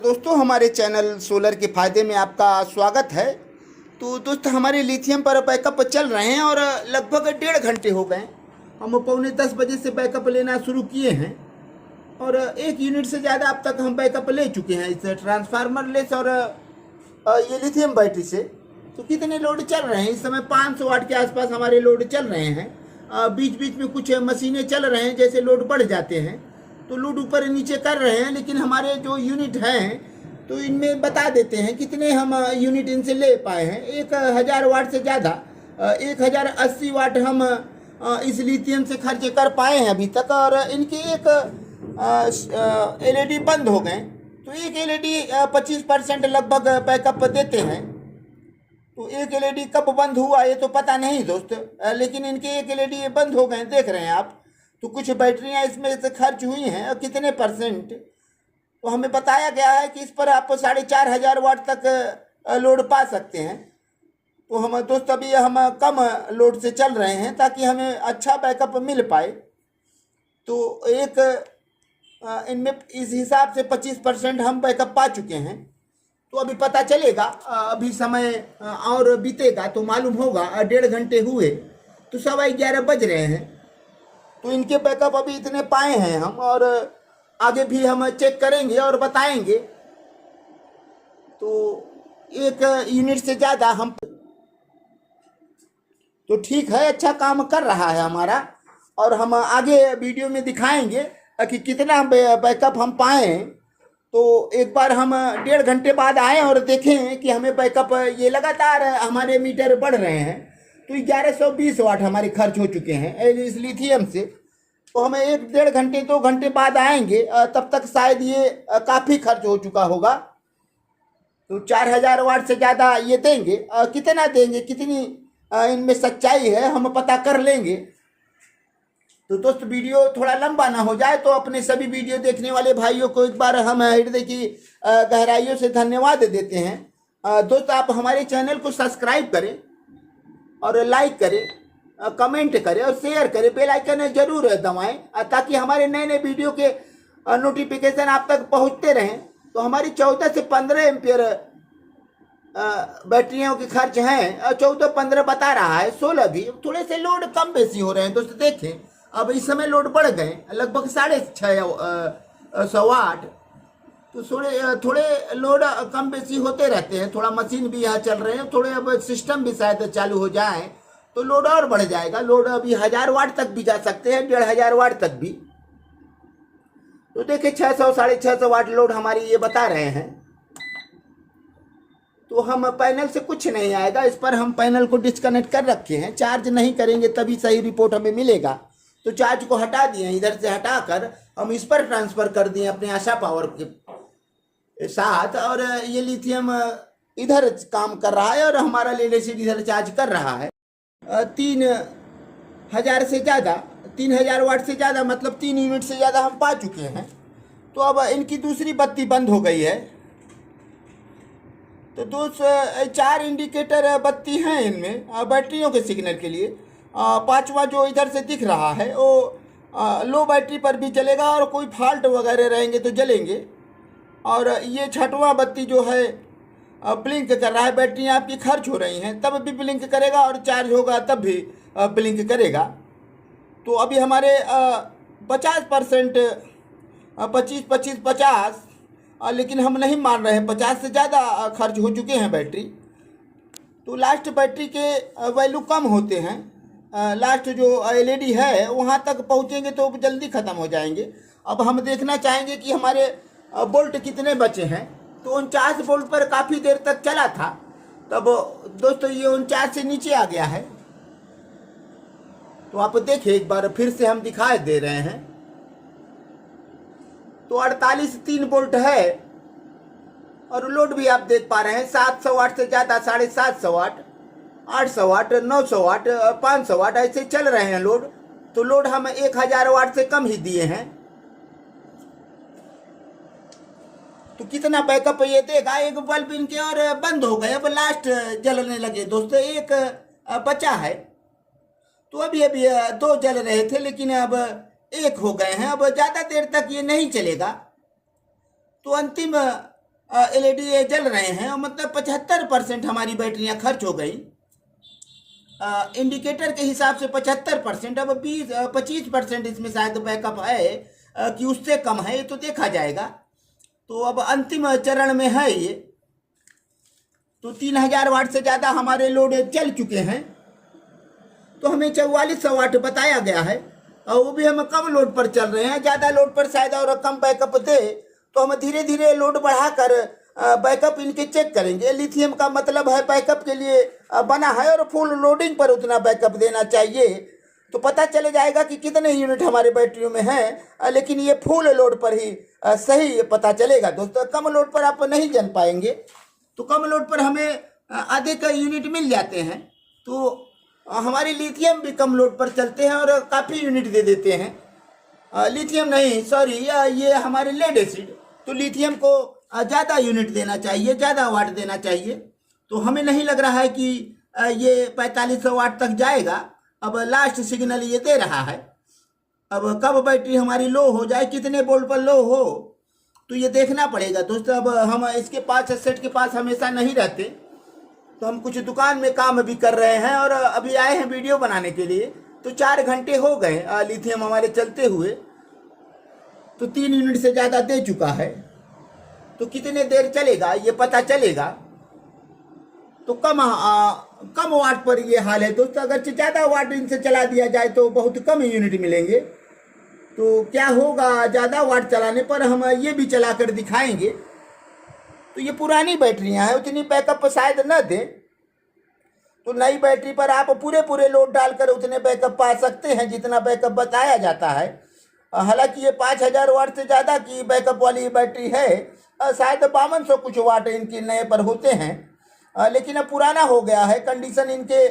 दोस्तों हमारे channel solar के फ़ायदे में आपका स्वागत है। तो दोस्तों हमारे लिथियम पर बैकअप चल रहे हैं और लगभग 1.5 घंटे हो गए। हम 9:45 बजे से बैकअप लेना शुरू किए हैं और 1 यूनिट से ज़्यादा अब तक हम बैकअप ले चुके हैं इस ट्रांसफार्मर लेस और ये लिथियम बैटरी से। तो कितने लोड चल रहे हैं इस समय? 500 वाट के आसपास हमारे लोड चल रहे हैं। बीच बीच में कुछ मशीनें चल रहे हैं, जैसे लोड बढ़ जाते हैं तो लोड ऊपर नीचे कर रहे हैं, लेकिन हमारे जो यूनिट हैं तो इनमें बता देते हैं कितने हम यूनिट इनसे ले पाए हैं। 1000 वाट से ज़्यादा 1080 वाट हम इस लिथियम से खर्च कर पाए हैं अभी तक। और इनके एक एलईडी बंद हो गए, तो एक एलईडी 25% लगभग बैकअप देते हैं। तो एक एलईडी कब बंद हुआ ये तो पता नहीं दोस्त, लेकिन इनके एक एलईडी बंद हो गए, देख रहे हैं आप। तो कुछ बैटरियां इसमें से खर्च हुई हैं और कितने परसेंट, तो हमें बताया गया है कि इस पर आप 4500 वाट तक लोड पा सकते हैं। तो हम दोस्त अभी हम कम लोड से चल रहे हैं ताकि हमें अच्छा बैकअप मिल पाए। तो एक इनमें इस हिसाब से 25% हम बैकअप पा चुके हैं। तो अभी पता चलेगा, अभी समय और बीतेगा तो मालूम होगा। 1.5 घंटे हुए तो 11:15 बज रहे हैं। तो इनके बैकअप अभी इतने पाए हैं हम, और आगे भी हम चेक करेंगे और बताएंगे। तो 1 यूनिट से ज़्यादा हम, तो ठीक है, अच्छा काम कर रहा है हमारा। और हम आगे वीडियो में दिखाएंगे कि कितना बैकअप हम पाए। तो एक बार हम 1.5 घंटे बाद आए और देखें कि हमें बैकअप, ये लगातार हमारे मीटर बढ़ रहे हैं। तो 1120 वाट हमारे खर्च हो चुके हैं इस लिथियम से। तो हमें 1-1.5 घंटे 2 घंटे बाद आएंगे, तब तक शायद ये काफ़ी खर्च हो चुका होगा। तो 4000 वाट से ज़्यादा ये देंगे। कितना देंगे, कितनी इनमें सच्चाई है, हम पता कर लेंगे। तो दोस्त वीडियो थोड़ा लंबा ना हो जाए, तो अपने सभी वीडियो देखने वाले भाइयों को एक बार हम हृदय की गहराइयों से धन्यवाद देते हैं। दोस्त आप हमारे चैनल को सब्सक्राइब करें और लाइक करें, कमेंट करें और शेयर करें। बेल आइकन जरूर दबाएं ताकि हमारे नए नए वीडियो के नोटिफिकेशन आप तक पहुंचते रहें। तो हमारी 14 से 15 एम्पियर बैटरियों के खर्च हैं। 14-15 बता रहा है, 16 भी। थोड़े से लोड कम बेसी हो रहे हैं दोस्त, देखें अब इस समय लोड बढ़ गए लगभग 650 वाट। तो थोड़े लोड कम बेसी होते रहते हैं। थोड़ा मशीन भी यहाँ चल रहे हैं, थोड़े अब सिस्टम भी शायद चालू हो जाए तो लोड और बढ़ जाएगा। लोड अभी 1000 वाट तक भी जा सकते हैं, 1500 वाट तक भी। तो देखिए 600-650 वाट लोड हमारी ये बता रहे हैं। तो हम पैनल से कुछ नहीं आएगा, इस पर हम पैनल को डिस्कनेक्ट कर रखे हैं। चार्ज नहीं करेंगे तभी सही रिपोर्ट हमें मिलेगा। तो चार्ज को हटा दिए, इधर से हटाकर हम इस पर ट्रांसफ़र कर दिए अपने आशा पावर के साथ। और ये लिथियम इधर काम कर रहा है और हमारा लेड एसिड इधर चार्ज कर रहा है। 3000 से ज़्यादा, 3000 वाट से ज़्यादा, मतलब 3 यूनिट से ज़्यादा हम पा चुके हैं। तो अब इनकी दूसरी बत्ती बंद हो गई है। तो 4 इंडिकेटर बत्ती हैं इनमें बैटरियों के सिग्नल के लिए। 5वां जो इधर से दिख रहा है वो लो बैटरी पर भी जलेगा और कोई फॉल्ट वगैरह रहेंगे तो जलेंगे। और ये 6वां बत्ती जो है ब्लिंक कर रहा है। बैटरियाँ आपकी खर्च हो रही हैं तब भी ब्लिंक करेगा और चार्ज होगा तब भी ब्लिंक करेगा। तो अभी हमारे 50%, 25-50, लेकिन हम नहीं मान रहे हैं, 50 से ज़्यादा खर्च हो चुके हैं बैटरी। तो लास्ट बैटरी के वैल्यू कम होते हैं। लास्ट जो एलईडी है वहाँ तक पहुँचेंगे तो जल्दी ख़त्म हो जाएंगे। अब हम देखना चाहेंगे कि हमारे बोल्ट कितने बचे हैं। तो 49 वोल्ट पर काफ़ी देर तक चला था, तब दोस्तों ये 49 से नीचे आ गया है। तो आप देखिए एक बार फिर से हम दिखाई दे रहे हैं। तो 48-3 वोल्ट है और लोड भी आप देख पा रहे हैं 700 वाट से ज़्यादा, 750 वाट, 800 वाट, 900 वाट, 500 वाट ऐसे चल रहे हैं लोड। तो लोड हम 1000 वाट से कम ही दिए हैं। तो कितना बैकअप ये देगा? एक बल्ब इनके और बंद हो गए, अब लास्ट जलने लगे दोस्तों। एक बचा है। तो अभी 2 जल रहे थे, लेकिन अब 1 हो गए हैं। अब ज़्यादा देर तक ये नहीं चलेगा। तो अंतिम एलईडी जल रहे हैं, और मतलब 75% हमारी बैटरियां खर्च हो गई। इंडिकेटर के हिसाब से 75%, अब 25% इसमें शायद बैकअप है कि उससे कम है, ये तो देखा जाएगा। तो अब अंतिम चरण में है ये। तो 3000 वाट से ज़्यादा हमारे लोड चल चुके हैं। तो हमें 4400 वाट बताया गया है, और वो भी हम कम लोड पर चल रहे हैं। ज़्यादा लोड पर शायद और कम बैकअप दे, तो हम धीरे धीरे लोड बढ़ाकर बैकअप इनके चेक करेंगे। लिथियम का मतलब है बैकअप के लिए बना है, और फुल लोडिंग पर उतना बैकअप देना चाहिए। तो पता चल जाएगा कि कितने यूनिट हमारे बैटरियों में हैं, लेकिन ये फुल लोड पर ही सही पता चलेगा दोस्तों। कम लोड पर आप नहीं जान पाएंगे। तो कम लोड पर हमें आधे का यूनिट मिल जाते हैं। तो हमारी लिथियम भी कम लोड पर चलते हैं और काफ़ी यूनिट दे देते हैं। लिथियम नहीं, सॉरी, ये हमारे लेड एसिड। तो लिथियम को ज़्यादा यूनिट देना चाहिए, ज़्यादा वाट देना चाहिए। तो हमें नहीं लग रहा है कि ये 4500 वाट तक जाएगा। अब लास्ट सिग्नल ये दे रहा है। अब कब बैटरी हमारी लो हो जाए, कितने वोल्ट पर लो हो, तो ये देखना पड़ेगा दोस्तों। अब हम इसके पास, सेट के पास हमेशा नहीं रहते, तो हम कुछ दुकान में काम भी कर रहे हैं और अभी आए हैं वीडियो बनाने के लिए। तो 4 घंटे हो गए लिथियम हमारे चलते हुए। तो 3 यूनिट से ज़्यादा दे चुका है। तो कितने देर चलेगा ये पता चलेगा। तो कम वाट पर ये हाल है दोस्तों। अगर ज़्यादा वाट इनसे चला दिया जाए तो बहुत कम यूनिट मिलेंगे। तो क्या होगा ज़्यादा वाट चलाने पर, हम ये भी चला कर दिखाएंगे। तो ये पुरानी बैटरियां हैं, उतनी बैकअप शायद न दें। तो नई बैटरी पर आप पूरे लोड डालकर उतने बैकअप पा सकते हैं जितना बैकअप बताया जाता है। हालांकि ये 5000 वाट से ज़्यादा की बैकअप वाली बैटरी है। शायद 5200 कुछ वाट इनके नए पर होते हैं, लेकिन अब पुराना हो गया है, कंडीशन इनके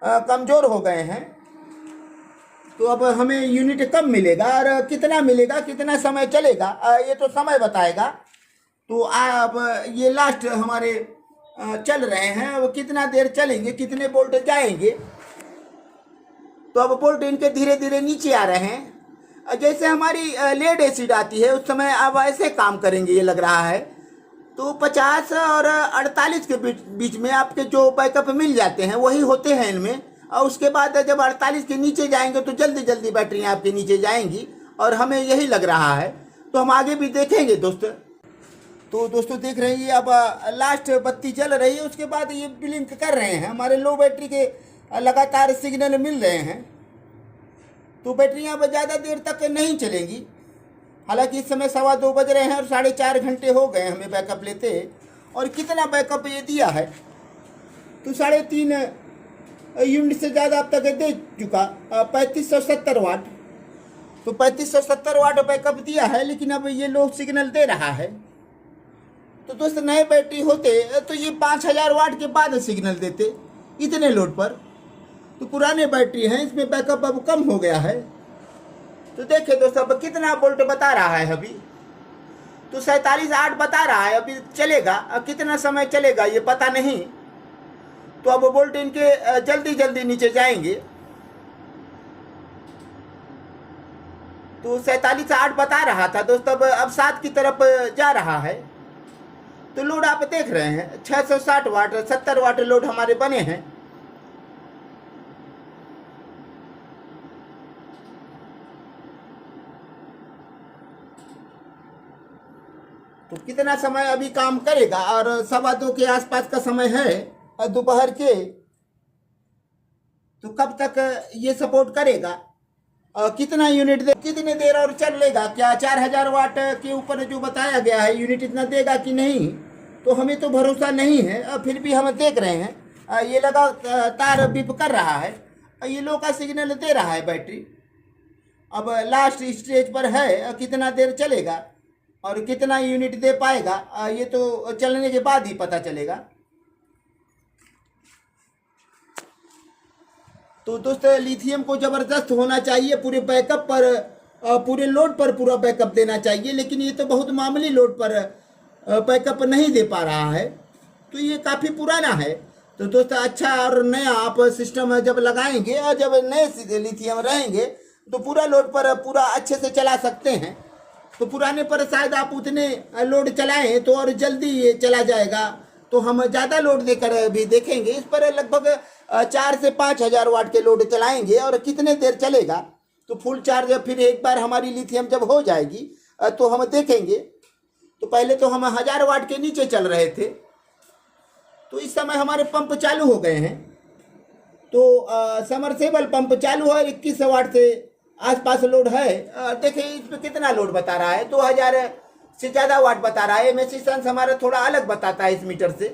कमज़ोर हो गए हैं। तो अब हमें यूनिट कम मिलेगा, और कितना मिलेगा, कितना समय चलेगा, ये तो समय बताएगा। तो अब ये लास्ट हमारे चल रहे हैं। अब कितना देर चलेंगे, कितने वोल्ट जाएंगे। तो अब वोल्ट इनके धीरे धीरे नीचे आ रहे हैं। जैसे हमारी लेड एसिड आती है उस समय अब ऐसे काम करेंगे ये लग रहा है। तो 50 और 48 के बीच में आपके जो बैकअप मिल जाते हैं वही होते हैं इनमें। और उसके बाद जब 48 के नीचे जाएंगे तो जल्दी जल्दी बैटरियाँ आपके नीचे जाएंगी, और हमें यही लग रहा है। तो हम आगे भी देखेंगे दोस्तों। तो दोस्तों देख रहे हैं अब लास्ट बत्ती जल रही है, उसके बाद ये ब्लिंक कर रहे हैं। हमारे लो बैटरी के लगातार सिग्नल मिल रहे हैं। तो बैटरियाँ अब ज़्यादा देर तक नहीं चलेंगी। हालांकि इस समय 2:15 बज रहे हैं और 4.5 घंटे हो गए हमें बैकअप लेते। और कितना बैकअप ये दिया है, तो 3.5 यूनिट से ज़्यादा अब तक दे चुका, 3570 वाट। तो 3570 वाट बैकअप दिया है, लेकिन अब ये लो सिग्नल दे रहा है। तो दोस्त नए बैटरी होते तो ये 5000 वाट के बाद सिग्नल देते इतने लोड पर। तो पुराने बैटरी हैं, इसमें बैकअप अब कम हो गया है। तो देखिए दोस्तों अब कितना वोल्ट बता रहा है अभी। तो 47.8 बता रहा है। अभी चलेगा, अब कितना समय चलेगा ये पता नहीं। तो अब वोल्ट इनके जल्दी जल्दी नीचे जाएंगे। तो 47.8 बता रहा था दोस्तों, अब 7 की तरफ जा रहा है। तो लोड आप देख रहे हैं 660 वाट, 70 वाट लोड हमारे बने हैं। तो कितना समय अभी काम करेगा, और 2:15 के आसपास का समय है दोपहर के। तो कब तक ये सपोर्ट करेगा, और कितना यूनिट दे, कितने देर और चलेगा, क्या 4000 वाट के ऊपर जो बताया गया है यूनिट इतना देगा कि नहीं, तो हमें तो भरोसा नहीं है। फिर भी हम देख रहे हैं ये लगातार बिप कर रहा है, ये लो का सिग्नल दे रहा है बैटरी। अब लास्ट स्टेज पर है, कितना देर चलेगा और कितना यूनिट दे पाएगा ये तो चलने के बाद ही पता चलेगा। तो दोस्तों लिथियम को ज़बरदस्त होना चाहिए, पूरे बैकअप पर, पूरे लोड पर पूरा बैकअप देना चाहिए। लेकिन ये तो बहुत मामूली लोड पर बैकअप नहीं दे पा रहा है। तो ये काफ़ी पुराना है। तो दोस्तों अच्छा और नया आप सिस्टम जब लगाएंगे, और जब नए लिथियम रहेंगे तो पूरा लोड पर पूरा अच्छे से चला सकते हैं। तो पुराने पर शायद आप उतने लोड चलाएं तो और जल्दी ये चला जाएगा। तो हम ज़्यादा लोड देकर भी देखेंगे। इस पर लगभग 4 से 5 हज़ार वाट के लोड चलाएंगे और कितने देर चलेगा। तो फुल चार्ज फिर एक बार हमारी लिथियम जब हो जाएगी तो हम देखेंगे। तो पहले तो हम 1000 वाट के नीचे चल रहे थे, तो इस समय हमारे पंप चालू हो गए हैं। तो समरसेबल पंप चालू है, 21 वाट से आसपास लोड है। देखिए इस पर कितना लोड बता रहा है, 2000 से ज़्यादा वाट बता रहा है। एमएससी हमारा थोड़ा अलग बताता है इस मीटर से।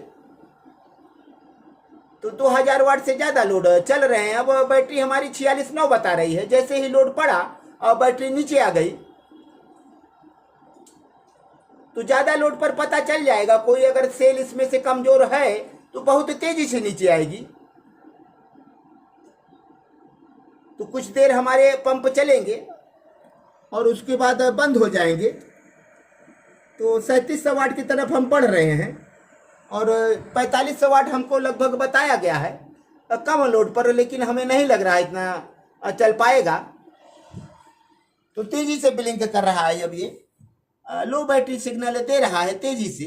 तो 2000 वाट से ज़्यादा लोड चल रहे हैं। अब बैटरी हमारी 46.9 बता रही है। जैसे ही लोड पड़ा और बैटरी नीचे आ गई तो ज़्यादा लोड पर पता चल जाएगा। कोई अगर सेल इसमें से कमज़ोर है तो बहुत तेज़ी से नीचे आएगी। तो कुछ देर हमारे पंप चलेंगे और उसके बाद बंद हो जाएंगे। तो 3700 वाट की तरफ हम बढ़ रहे हैं और 4500 वाट हमको लगभग बताया गया है कम लोड पर, लेकिन हमें नहीं लग रहा है इतना चल पाएगा। तो तेज़ी से ब्लिंक कर रहा है। अब ये लो बैटरी सिग्नल दे रहा है तेज़ी से।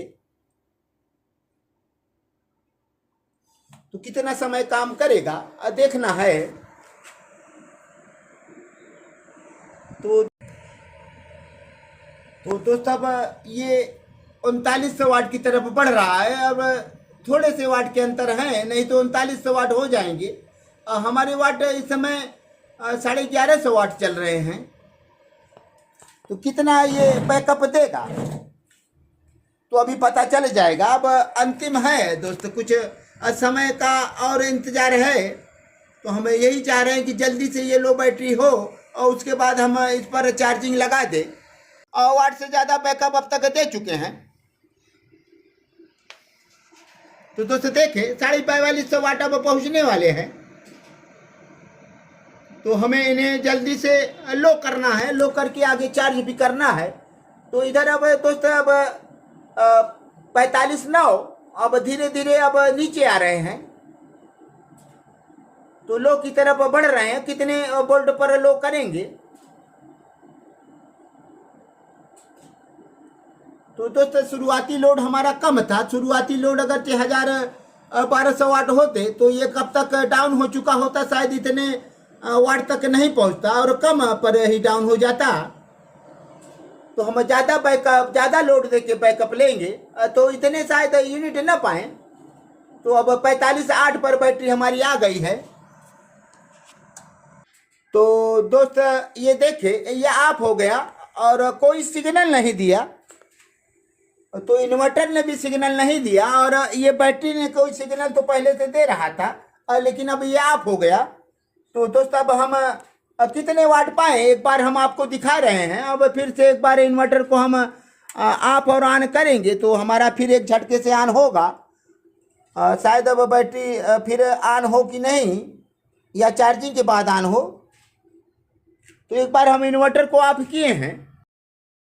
तो कितना समय काम करेगा देखना है। तो दोस्तों अब ये 3900 वाट की तरफ बढ़ रहा है। अब थोड़े से वाट के अंतर हैं, नहीं तो 3900 वाट हो जाएंगे। हमारे वाट इस समय 1150 वाट चल रहे हैं। तो कितना ये बैकअप देगा तो अभी पता चल जाएगा। अब अंतिम है दोस्त, कुछ समय का और इंतज़ार है। तो हम यही चाह रहे हैं कि जल्दी से ये लो बैटरी हो और उसके बाद हम इस पर चार्जिंग लगा दें। और वाट से ज़्यादा बैकअप अब तक दे चुके हैं। तो दोस्तों देखें 4500 वाट अब पहुंचने वाले हैं। तो हमें इन्हें जल्दी से लो करना है, लो करके आगे चार्ज भी करना है। तो इधर अब दोस्तों अब 45.9 अब धीरे धीरे अब नीचे आ रहे हैं। तो लो की तरफ बढ़ रहे हैं। कितने वोल्ट पर लो करेंगे। तो दोस्तों शुरुआती लोड हमारा कम था। शुरुआती लोड अगर 1200 वाट होते तो ये कब तक डाउन हो चुका होता, शायद इतने वाट तक नहीं पहुंचता और कम पर ही डाउन हो जाता। तो हम ज़्यादा बैकअप, ज़्यादा लोड देके बैकअप लेंगे तो इतने शायद यूनिट ना पाए। तो अब 45.8 पर बैटरी हमारी आ गई है। तो दोस्त ये देखे ये ऑफ हो गया और कोई सिग्नल नहीं दिया। तो इन्वर्टर ने भी सिग्नल नहीं दिया और ये बैटरी ने कोई सिग्नल तो पहले से दे रहा था, लेकिन अब ये ऑफ हो गया। तो दोस्तों अब हम कितने वाट पाए एक बार हम आपको दिखा रहे हैं। अब फिर से एक बार इन्वर्टर को हम ऑफ और ऑन करेंगे तो हमारा फिर एक झटके से ऑन होगा। शायद अब बैटरी फिर ऑन हो कि नहीं, या चार्जिंग के बाद ऑन हो। तो एक बार हम इन्वर्टर को ऑफ किए हैं